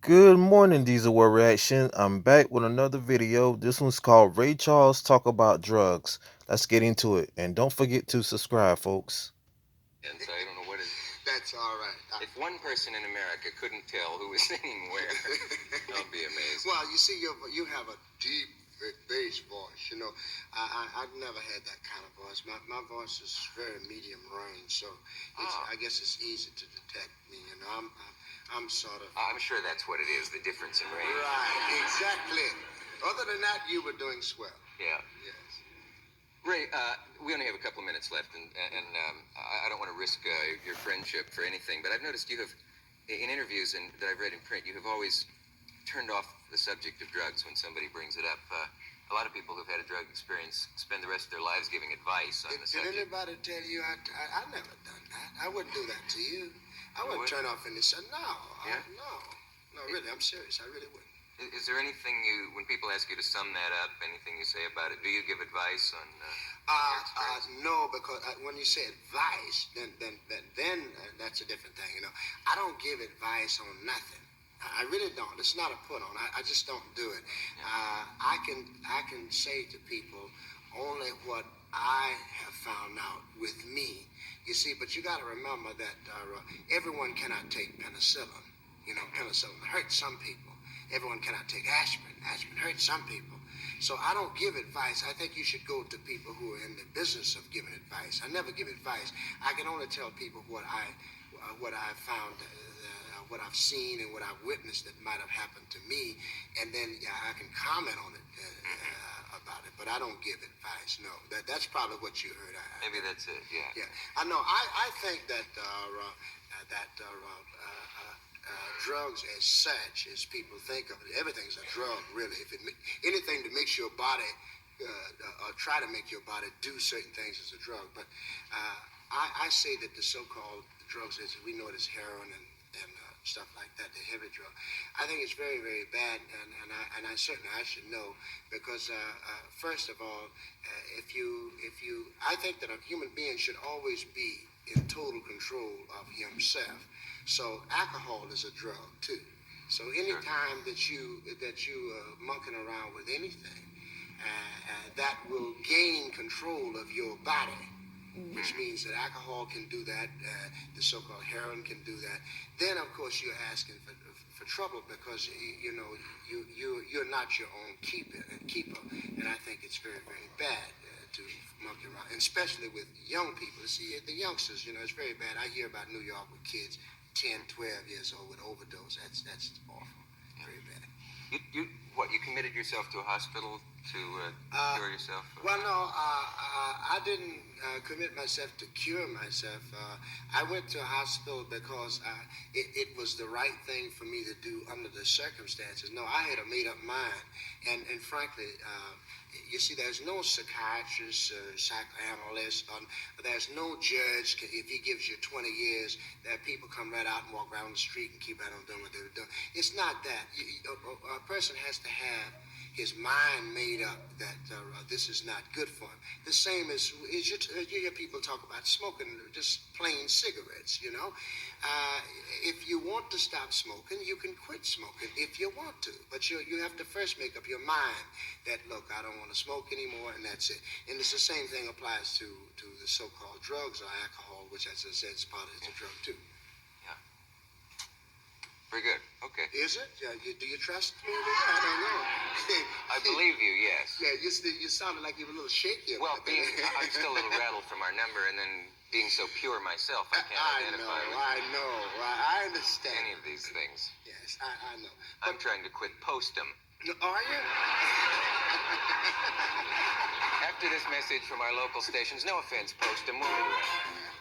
Good morning, Diesel War Reaction. I'm back with another video. This one's called Ray Charles Talk About Drugs. Let's get into it. And don't forget to subscribe, folks. And so I don't know what it is. That's all right. If one person in America couldn't tell who was singing where, I'll be amazed. Well, you see, you have a deep bass voice. You know, I've never had that kind of voice. My voice is very medium range, so I guess it's easy to detect me. You know, I'm sort of. I'm sure that's what it is, the difference in range. Right, exactly. Other than that, you were doing swell. Yeah. Yes. Ray, we only have a couple of minutes left, and I don't want to risk your friendship for anything, but I've noticed you have, in interviews and that I've read in print, you have always turned off the subject of drugs when somebody brings it up. A lot of people who've had a drug experience spend the rest of their lives giving advice on the Did subject. anybody tell you I never done that? I wouldn't do that to you. I You wouldn't would? turn off any sun. No, Yeah? no, really. I'm serious. I really wouldn't. Is there anything when people ask you to sum that up, anything you say about it, do you give advice on your experience? No, because when you say advice, then that's a different thing. You know, I don't give advice on nothing. I really don't. It's not a put on. I just don't do it. I can say to people only what I have found out with me. You see, but you got to remember that everyone cannot take penicillin. You know, penicillin hurts some people. Everyone cannot take aspirin. Aspirin hurts some people. So I don't give advice. I think you should go to people who are in the business of giving advice. I never give advice. I can only tell people what I've found, what I've seen, and what I've witnessed that might have happened to me, and then I can comment on it about it. But I don't give advice. No, that's probably what you heard. Maybe that's it, yeah. Yeah, I know. I think that drugs as such, as people think of it, everything's a drug, really. Anything that makes your body, try to make your body do certain things is a drug. But I say that the so-called drugs, as we know it as heroin and stuff like that, the heavy drug, I think it's very, very bad, and I certainly I should know, because first of all, I think that a human being should always be in total control of himself. So alcohol is a drug too. So anytime that you monkeying around with anything that will gain control of your body, which means that alcohol can do that, the so-called heroin can do that. Then of course you're asking for trouble, because you know you're not your own keeper, and I think it's very, very bad to monkey around, and especially with young people. See, the youngsters, you know, it's very bad. I hear about New York with kids 10, 12 years old with overdose. That's awful. Very bad. You committed yourself to a hospital to cure yourself? Well, no, I didn't commit myself to cure myself. I went to a hospital because it was the right thing for me to do under the circumstances. No, I had a made-up mind, and frankly, you see, there's no psychiatrist, psychoanalyst, there's no judge. If he gives you 20 years, that people come right out and walk around the street and keep right on doing what they were doing. It's not that. A person has to have his mind made up that this is not good for him. The same as you hear people talk about smoking, just plain cigarettes, you know. If you want to stop smoking, you can quit smoking if you want to. But you have to first make up your mind that, look, I don't want to smoke anymore, and that's it. And it's the same thing applies to the so-called drugs or alcohol, which, as I said, is part of the drug too. Very good. Okay. Is it? Do you trust me? I don't know. I believe you, yes. Yeah, you sounded like you were a little shaky. Well, I'm still a little rattled from our number, and then being so pure myself, I can't identify with I understand any of these things. Yes, I know. I'm trying to quit Postum. Are you? After this message from our local stations, no offense, Postum, we'll be around.